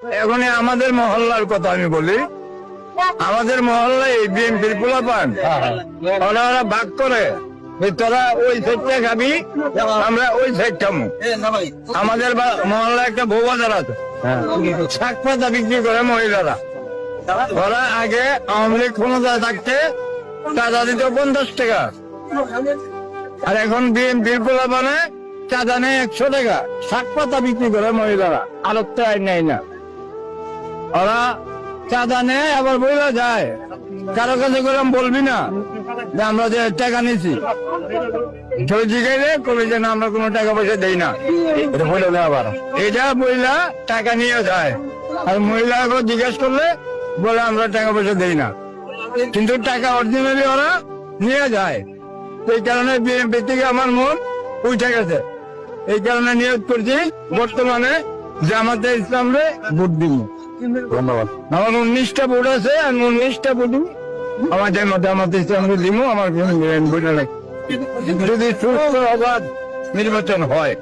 এখন আমাদের মহল্লার কথা আমি বলি, আমাদের মহল্লায় এই বিএনপির পোলাপান ওরা ওরা ভাগ করে যে তোরা ওই সাইডটা খাবি, আমরা ওই সাইড খাবো। আমাদের মহল্লায় একটা বউ বাজার আছে, শাক পাতা বিক্রি করে মহিলারা। ওরা আগে আওয়ামী লীগ ক্ষমতায় থাকতে চাঁদা দিত 50 টাকা, আর এখন বিএনপির পোলাপানে চাঁদা নেই 100 টাকা। শাক পাতা বিক্রি করে মহিলারা, আলোক তো আইন নেয় না। ওরা চাঁদা নেয় আবার বইলা যায়, কারো কাছে করলাম বলবি না যে আমরা যে টাকা নিছি, জিগাইলে কবি যে না আমরা কোনো টাকা পয়সা দেই না, এটা বলে না। আবার এটা বইলা টাকা নিয়ে যায়, আর মহিলা জিজ্ঞেস করলে বলে আমরা টাকা পয়সা দেই না, কিন্তু টাকা অরিজিনালি ওরা নিয়ে যায়। এই কারণে বিএনপি থেকে আমার মন উঠে গেছে। এই কারণে নিয়োগ করছি বর্তমানে জামাতে ইসলামরে ভোট দিব। ধন্যবাদ। আমার 19টা ভোট আছে, আমি 19টা ভোটই আমাদের জামাতে ইসলামকে দিব। আমার যদি সুস্থ অবাধ নির্বাচন হয়।